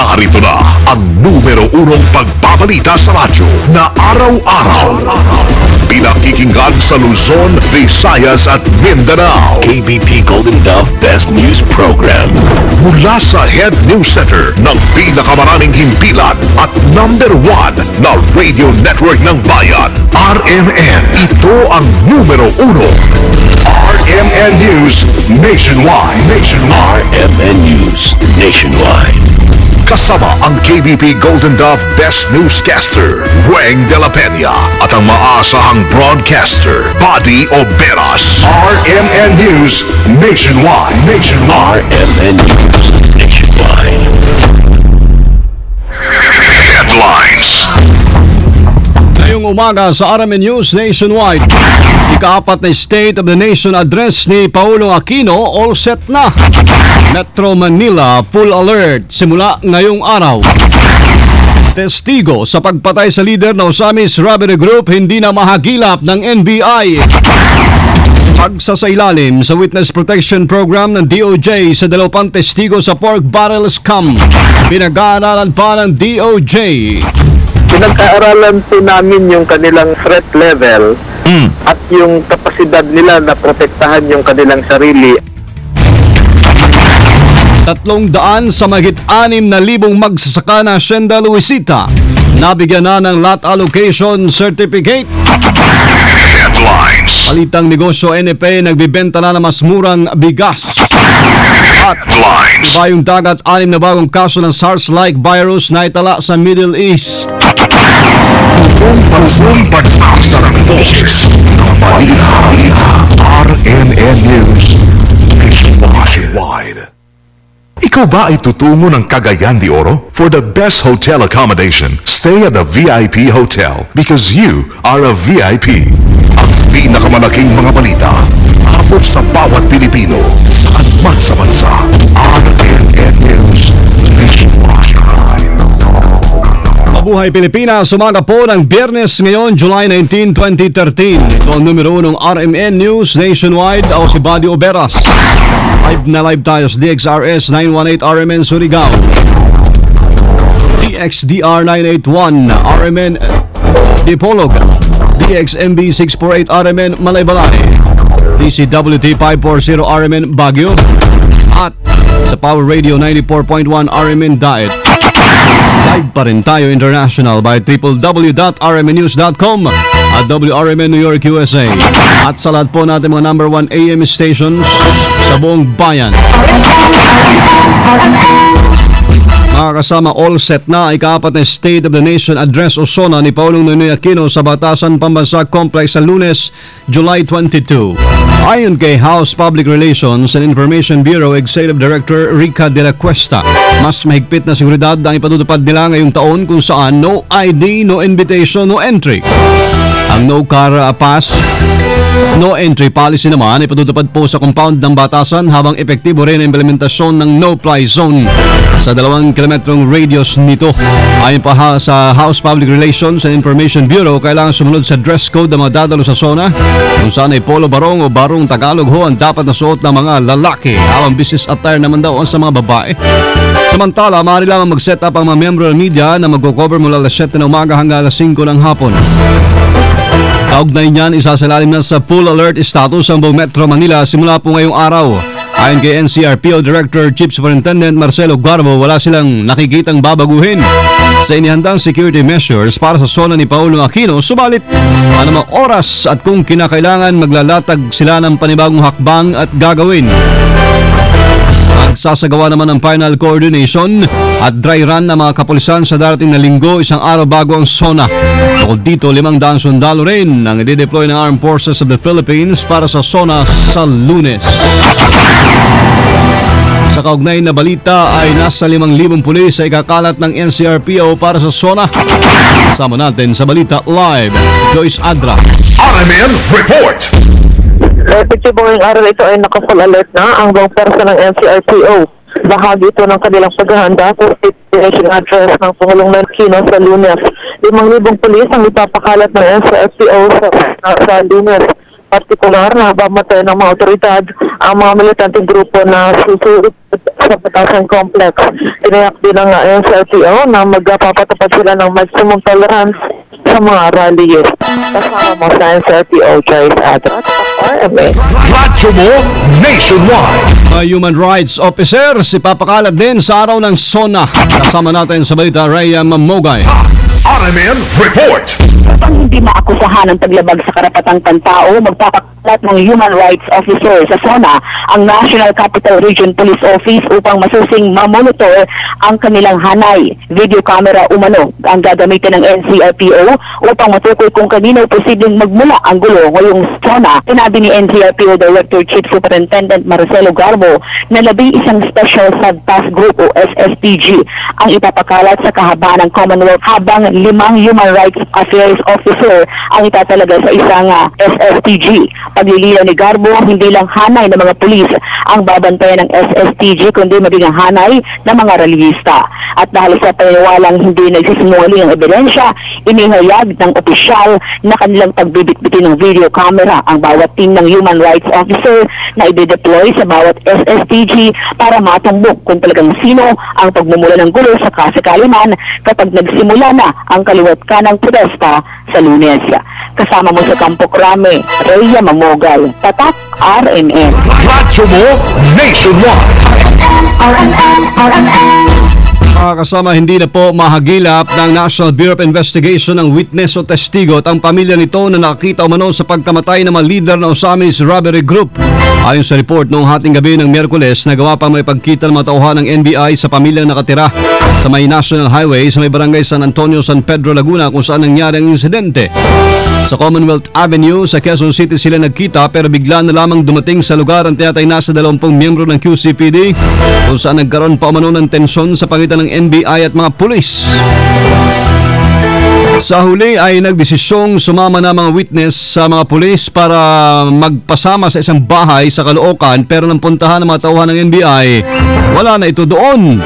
Narito na ang numero 1 pagbabalita sa radyo na araw-araw. Pinakikinggan sa Luzon, Visayas at Mindanao. KBP Golden Dove Best News Program. Mula sa Head News Center ng pinakamaraming himpilan at number 1 na radio network ng bayan, RMN. Ito ang numero 1. RMN News Nationwide. RMN News Nationwide. Kasama ang KBP Golden Dove Best Newscaster, Weng de la Peña, at ang maasahang broadcaster, Buddy Oberas. RMN News Nationwide. RMN News Nationwide. Headlines. Ngayong umaga sa RMN News Nationwide, ika-4 na State of the Nation address ni Paulong Aquino all set na. Metro Manila full alert simula ngayong araw. Testigo sa pagpatay sa leader ng Osamis Robbery Group hindi na mahagilap ng NBI. Pagsasailalim sa Witness Protection Program ng DOJ sa 2 testigo sa pork barrel scam. Pinag-aaralan pa ng DOJ. Pinag-aaralan po namin yung kanilang threat level at yung kapasidad nila na protektahan yung kanilang sarili. 300 sa mahigit 6,000 magsasaka na Hacienda Luisita nabigyan na ng lot allocation certificate. Headlines. Palitang negosyo NFA nagbibenta na ng mas murang bigas. At bayong dagat 6 na bagong kaso ng SARS-like virus na itala sa Middle East. Buong pagsasarang boses ng balita. RMN News Nationwide. Ikaw ba ay tutungo ng Cagayan de Oro? For the best hotel accommodation, stay at the VIP Hotel because you are a VIP. Ang pinakamalaking mga balita, abot sa bawat Pilipino, saan man sa bansa. RMN News Nationwide. Mabuhay Pilipinas, umaga po ng Biyernes ngayon, July 19, 2013. Ito ang numero 1 ng RMN News Nationwide. Ako si Buddy Oberas. Live na live tayo sa DXRS 918 RMN Surigao, DXDR 981 RMN Dipolog, DXMB 648 RMN Malaybalay, DCWT 540 RMN Baguio, at sa Power Radio 94.1 RMN Daet. Live pa rin tayo international by www.rmnews.com at WRMN New York, USA. At sa lahat po natin mga number 1 AM stations sa buong bayan. Mga kasama, all set na ika-4 na State of the Nation Address o SONA ni Paulong Noynoy Aquino sa Batasan Pambansa Complex sa Lunes, July 22. Ayon kay House Public Relations and Information Bureau Executive Director Rica de la Cuesta, mas mahigpit na seguridad ang ipatutupad nila ngayong taon kung saan no ID, no invitation, no entry. Ang no car pass, no entry policy naman ipatutupad po sa compound ng Batasan habang epektibo rin ang implementasyon ng no-fly zone sa 2 kilometrong radius nito. Ayon pa sa House Public Relations and Information Bureau, kailangan sumunod sa dress code ng mga dadalo sa SONA kung saan ay polo barong o barong Tagalog ho ang dapat na suot ng mga lalaki habang business attire naman daw ang sa mga babae. Samantala, maaari lamang mag-set up ang mga miyembro ng media na mag-cover mula alas 7 ng umaga hanggang alas 5 ng hapon. Kaugnay niyan, isasalalim na sa full alert status ang buong Metro Manila simula po ngayong araw. Ayon kay NCRPO Director Chief Superintendent Marcelo Garbo, wala silang nakikitang babaguhin sa inihandang security measures para sa SONA ni Paulong Aquino. Subalit, anumang oras at kung kinakailangan, maglalatag sila ng panibagong hakbang at gagawin. Magsasagawa naman ng final coordination at dry run ng mga kapulisan sa darating na linggo, isang araw bago ang SONA. Bukod dito, 500 sundalo rin ang i-deploy ng Armed Forces of the Philippines para sa SONA sa Lunes. Sa kaugnay na balita ay nasa 5,000 pulis ay ikakalat ng NCRPO para sa SONA. Kasama natin sa balita live, Joyce Adra. RMN Report. Epektibo ngayong araw ito ay naka-full alert na ang buong persa ng NCRPO. Bahagi ito ng kanilang paghahanda sa State Nation Address ng Pangulong Aquino sa Lunes. 5,000 pulis ang ipapakalat ng NCRPO sa Lunes. partikular na bamatay ng mga otoridad ang mga militanteng grupo na susunod sa Batasan Complex. Tinayak din ng NCRPO na magpapatupad sila ng maximum tolerance sa mga rallies. Kasama mo sa NCRPO, Joyce Adrat, RMA. Radyo mo nationwide. Human Rights Officers, ipapakalat din sa araw ng SONA. Kasama natin sa balita, Raya Mamogay. RMN Report. Kapag hindi maakusahan ng paglabag sa karapatang pantao, magpapakalat ng Human Rights Officer sa SONA ang National Capital Region Police Office upang masusing mamonitor ang kanilang hanay. Video camera umano ang gagamitin ng NCRPO upang matukoy kung kanino posibleng magmula ang gulo ngayong SONA. Sinabi ni NCRPO Director Chief Superintendent Marcelo Garbo na 11 Special Sub-Task Group o SSTG ang ipapakalat sa kahabaan ng Commonwealth, habang 5 Human Rights Affairs Officer ang itatalaga sa isang SSTG. Paglilinaw ni Garbo, hindi lang hanay ng mga pulis ang babantayan ng SSTG, kundi maging ang hanay ng mga rallyista. At dahil sa paniniwalang hindi nagsisinungaling ang ebidensya, inihayag ng opisyal na kanilang pagbibitbitin ng video camera ang bawat team ng Human Rights Officer na i-deploy sa bawat SSTG para matumbok kung talagang sino ang pagmumula ng gulo sa kasakaliman kapag nagsimula na ang kaliwat kanang protesta sa Lunes. Kasama mo sa Campo Crame, Rhea Mamogay, Tatak, RMN. Radyo mo nationwide. Kasama, hindi na po mahagilap ng National Bureau of Investigation ang witness o testigo at ang pamilya nito na nakakita umano sa pagkamatay ng mga leader ng Osamis Robbery Group. Ayon sa report noong hating gabi ng Miyerkules, nagawa pa may pagkita ng mga tauhan ng NBI sa pamilyang nakatira sa may National Highway sa may barangay San Antonio, San Pedro, Laguna kung saan nangyari ang insidente. Sa Commonwealth Avenue sa Quezon City sila nagkita, pero bigla na lamang dumating sa lugar ang tiyatay nasa 20 miyembro ng QCPD kung saan nagkaroon pa umano ng tensyon sa pagitan ng NBI at mga pulis. Sa huli ay nagdesisyong sumama na mga witness sa mga pulis para magpasama sa isang bahay sa Caloocan, pero nang puntahan ng mga tauhan ng NBI, wala na ito doon.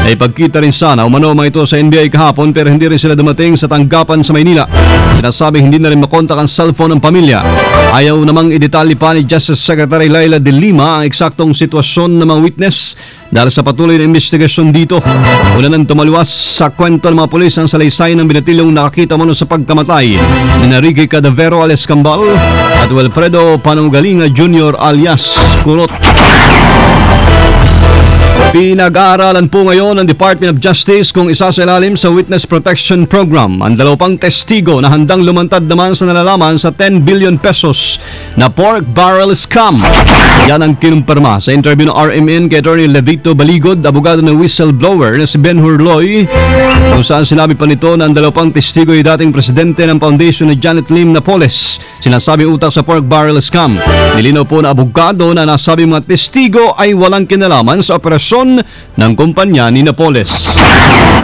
Ay pagkita rin sana umano mga ito sa NBI kahapon, pero hindi rin sila dumating sa tanggapan sa Maynila. Sinasabing hindi na rin makontak ang cellphone ng pamilya. Ayaw namang idetalye pa ni Justice Secretary Laila de Lima ang eksaktong sitwasyon ng mga witness dahil sa patuloy na investigasyon dito. Una nang tumaluwas sa kwento ng mga pulis ang salaysay ng binatilyong nakakita mo sa pagkamatay ni Enrique Cadavero alias Cambal at Wilfredo Panungalinga Jr. alias Kurot. Pinag-aaralan po ngayon ng Department of Justice kung isasailalim sa Witness Protection Program ang 2 testigo na handang lumantad naman sa nalalaman sa 10 billion pesos na pork barrel scam. Yan ang kinumpirma sa interview ng RMN kay Attorney Levito Baligod, abogado ng whistleblower na si Ben Hurloy, kung saan sinabi pa nito na ang 2 testigo ay dating presidente ng foundation ni Janet Lim Napoles. Sinasabing utak sa pork barrel scam. Nilinaw po na abogado na nasabi mga testigo ay walang kinalaman sa operasyon ng kumpanya ni Napoles.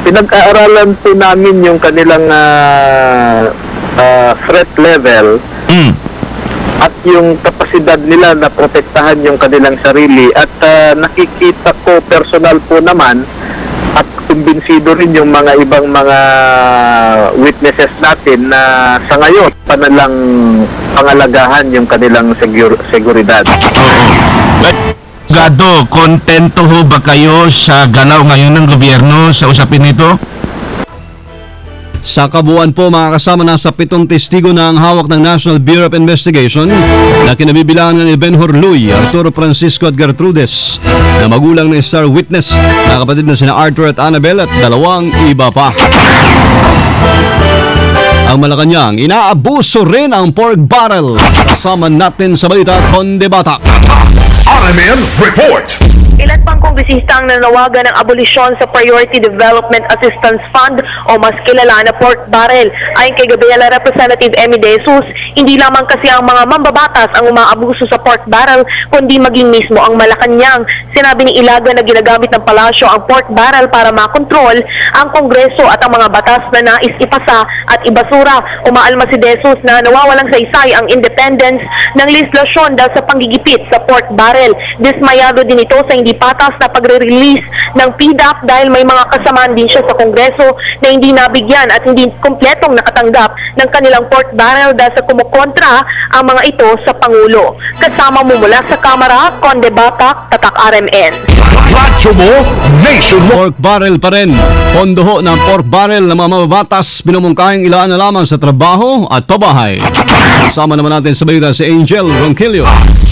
Pinag-aaralan po namin yung kanilang threat level at yung kapasidad nila na protektahan yung kanilang sarili, at nakikita ko personal po naman at kumbinsido rin yung mga ibang mga witnesses natin na sa ngayon panalang pangalagahan yung kanilang seguridad. Gado, kontento ho ba kayo sa galaw ngayon ng gobyerno sa usapin nito? Sa kabuuan po mga kasama, nasa 7 testigo na ang hawak ng National Bureau of Investigation na kinabibilangan ni Ben Hurloy, Arturo Francisco at Gertrudes na magulang ng star witness na kapatid na sina Arthur at Annabel at 2 iba pa. Ang Malacanang, inaabuso rin ang pork barrel. Kasama natin sa balita Conde Bata. RMN Report. Ilan pang kongresista ang nanawagan ng abolisyon sa Priority Development Assistance Fund o mas kilala na pork barrel. Ayon kay Gabriela Representative Emmy De Jesus, hindi lamang kasi ang mga mambabatas ang umaabuso sa pork barrel, kundi maging mismo ang Malacanang. Sinabi ni Ilaga na ginagamit ng palasyo ang pork barrel para makontrol ang Kongreso at ang mga batas na nais ipasa at ibasura. Umaalma si De Jesus na nawawalang saysay ang independence ng legislasyon dahil sa panggigipit sa pork barrel. Dismayado din ito sa hindi patas na pagre-release ng PDAP dahil may mga kasamaan din siya sa Kongreso na hindi nabigyan at hindi kompletong nakatanggap ng kanilang pork barrel dahil sa kumukontra ang mga ito sa Pangulo. Kasama mo mula sa Kamara, Conde Batak, Tatak RMN. Radyo mo, Nationwide. Pork barrel pa rin. Pondo ho ng pork barrel na mga mababatas pinumungkahing ilaan na lamang sa trabaho at pabahay. Kasama naman natin sa balita si Angel Ronquillo.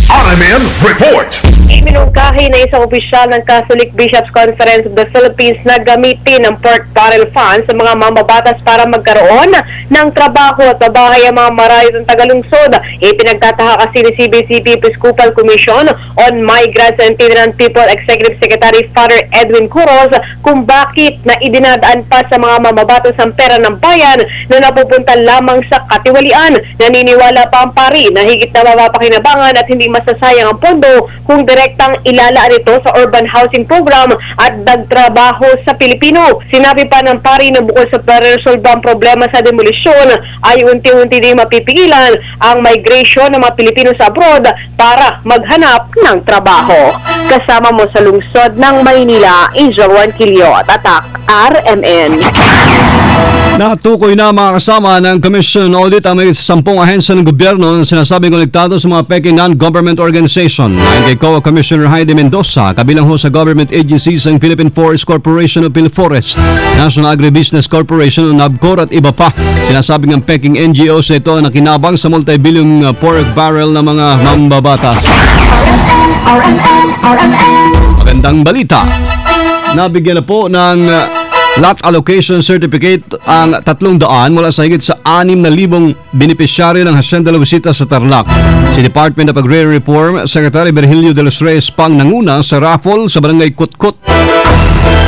RMN Report. Iminungkahi na isang opisyal ng Catholic Bishops Conference of the Philippines na gamitin ang pork barrel funds sa mga mamabatas para magkaroon ng trabaho at pabahay ang mga marayos ng tagalungsod. Ipinagtataha kasi ni CBCP Episcopal Commission on Migrants and Itinerant People Executive Secretary Father Edwin Curos kung bakit na idinadaan pa sa mga mamabatas ang pera ng bayan na napupunta lamang sa katiwalian. Naniniwala pa ang pari na higit na mapapakinabangan at hindi masasayang ang pondo kung direktang ilalaan ito sa urban housing program at nagtrabaho sa Pilipino. Sinabi pa ng pari na bukod sa para-resolve ang problema sa demolisyon ay unti-unti din mapipigilan ang migration ng mga Pilipino sa abroad para maghanap ng trabaho. Kasama mo sa lungsod ng Maynila, Angel Ronquillo, Tatak RMN. Natukoy na mga kasama ng Commission Audit ang may 10 ahensya ng gobyerno na sinasabing konektado sa mga peking non-government organization. Ayon kay COA Commissioner Heidi Mendoza, kabilang ho sa government agencies ang Philippine Forest Corporation o PhilForest, National Agribusiness Corporation o NABCOR at iba pa. Sinasabing ang peking NGOs ito na kinabang sa multi-billion pork barrel na mga mambabatas. Magandang balita. Nabigyan na po ng lot allocation certificate ang 300 mula sa higit sa 6,000 benepisyaryo ng Hacienda Luisita sa Tarlac. Si Department of Agrarian Reform Secretary Virgilio de los Reyes Pang nanguna sa raffle sa barangay Kutkut.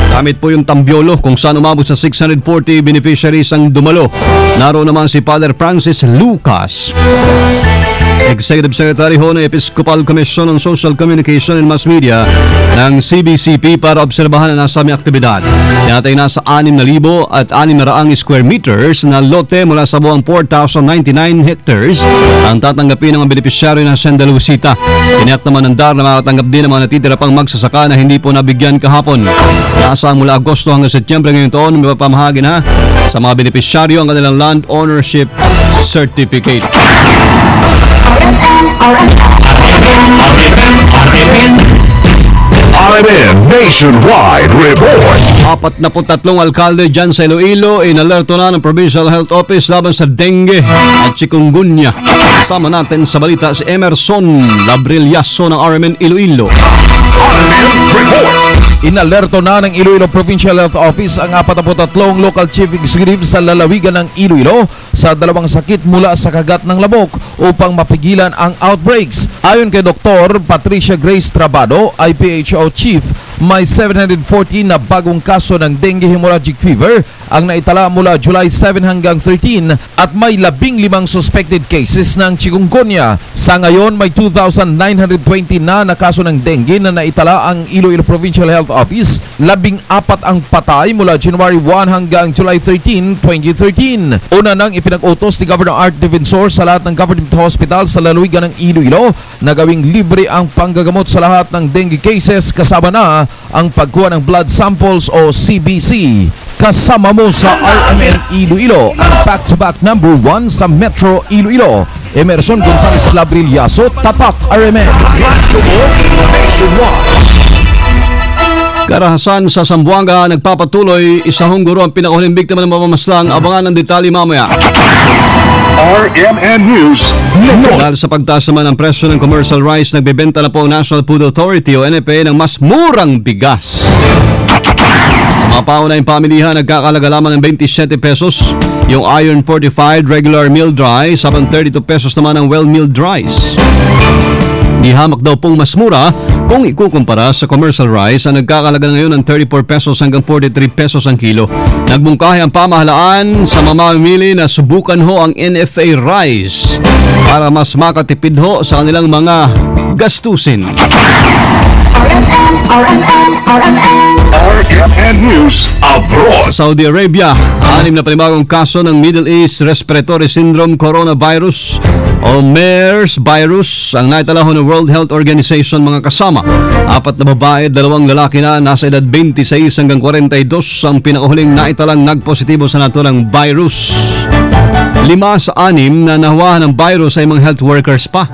Gamit po yung tambiolo kung saan umabot sa 640 beneficiaries ang dumalo. Naroon naman si Father Francis Lucas, Executive Secretary ho ng Episcopal Commission on Social Communication and Mass Media ng CBCP para obserbahan ang nasabing aktibidad. Tinatay na sa 6,000 at 600 square meters na lote mula sa buwang 4,099 hectares ang tatanggapin ng mga benepisyaryo ng Hacienda Luisita. Tiniyak naman ng DAR na makatanggap din ang mga natitira pang magsasaka na hindi po nabigyan kahapon. Naasahan mula Agosto hanggang Setyembre ngayong taon, may papamahagi na sa mga benepisyaryo ang kanilang land ownership certificate. RMN Nationwide Report. 43 alkalde dyan sa Iloilo inalerto na ng Provincial Health Office laban sa dengue at chikungunya. Kasama natin sa balita si Emerson Labrillaso ng RMN Iloilo. RMN Report. Inalerto na ng Iloilo Provincial Health Office ang 43 local chief executives sa lalawigan ng Iloilo sa dalawang sakit mula sa kagat ng lamok upang mapigilan ang outbreaks. Ayon kay Dr. Patricia Grace Trabado, IPHO Chief, may 714 na bagong kaso ng dengue hemorrhagic fever ang naitala mula July 7 hanggang 13 at may 15 suspected cases ng chikungunya. Sa ngayon, may 2,920 na kaso ng dengue na naitala ang Iloilo Provincial Health Office. 14 ang patay mula January 1 hanggang July 13, 2013. Una nang ipinag-utos ni Governor Art Defensor sa lahat ng government hospital sa lalawigan ng Iloilo na gawing libre ang panggagamot sa lahat ng dengue cases, kasama na ang pagkuha ng blood samples o CBC. Kasama mo sa RMN Iloilo, ang back-to-back number 1 sa Metro Iloilo. Emerson Gonzales Labrillaso, Tatak RMN. Karahasan sa Zamboanga nagpapatuloy, isang guro ang pinakahuling biktima ng mamamaslang. Abangan ng detalye mamaya. RMN News Network. Dahil sa pagtaas naman ng presyo ng commercial rice, nagbebenta na po ang National Food Authority o NFA ng mas murang bigas. Sa mga paunahing pamilihan, nagkakalaga lamang ng 27 pesos yung iron fortified regular milled rice, habang 32 pesos naman ang well-milled rice. Di hamak daw pong mas mura kung ikukumpara sa commercial rice ang nagkakalaga ngayon ng 34 pesos hanggang 43 pesos ang kilo. Nagbungkahi ang pamahalaan sa mamamili na subukan ho ang NFA rice para mas makatipid ho sa kanilang mga gastusin. RMN RMN News Abroad. Sa Saudi Arabia, 6 na panibagong kaso ng Middle East Respiratory Syndrome Coronavirus o MERS virus ang naitalaho ng World Health Organization, mga kasama. 4 na babae, 2 lalaki na nasa edad 26 hanggang 42 ang pinakahuling naitalang nagpositibo sa naturang virus. 5 sa 6 na nahawahan ng virus ay mga health workers pa.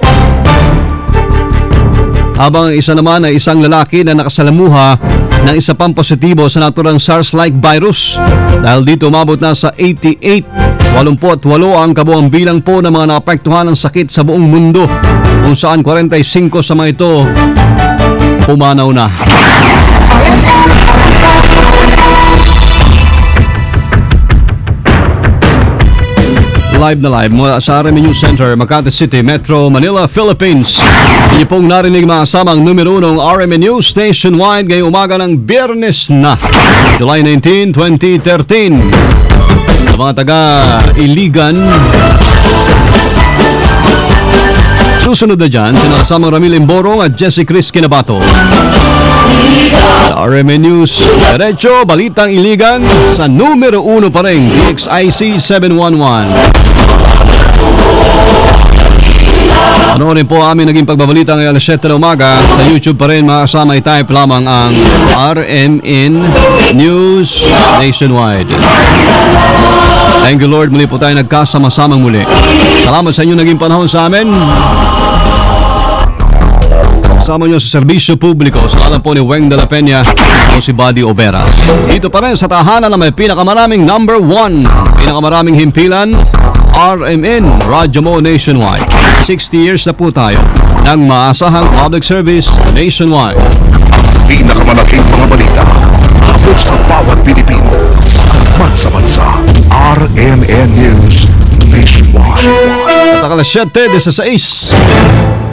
Habang isa naman ay isang lalaki na nakasalamuha ng isa pang positibo sa naturang SARS-like virus. Dahil dito umabot na sa 88 ang kabuang bilang po ng mga naapektuhan ng sakit sa buong mundo, kung saan 45 sa mga ito pumanaw na. Live na live mula sa RMN News Center, Makati City, Metro Manila, Philippines. Inyo pong narinig mga kasamang numero 1 ng RMN News nationwide ngayong umaga ng Biyernes na July 19, 2013. Sa mga taga-Iligan, susunod na dyan, sinakasamang Ramil Imborong at Jessie Chris Kinabato. Sa RMN News, diretso, Balitang Iligan, sa numero 1 pa rin, DXIC 711. Panoorin po aming naging pagbabalita ngayong alas 7 na umaga. Sa YouTube pa rin, mga kasama, i-type lamang ang RMN News Nationwide. Thank you, Lord. Muli po tayo nagkasama-samang muli. Salamat sa inyong naging panahon sa amin. Kasama nyo sa serbisyo publiko sa alam po ni Weng de la Peña o si Buddy Oberas. Dito pa rin sa tahanan na may pinakamaraming number 1, pinakamaraming himpilan, RMN Radyo Mo Nationwide. 60 years na po tayo ng maasahang public service nationwide. Pinakamalaking mga balita abot sa bawat Pilipino sa bansa-bansa. RMN News Nationwide. At akalas 7:16.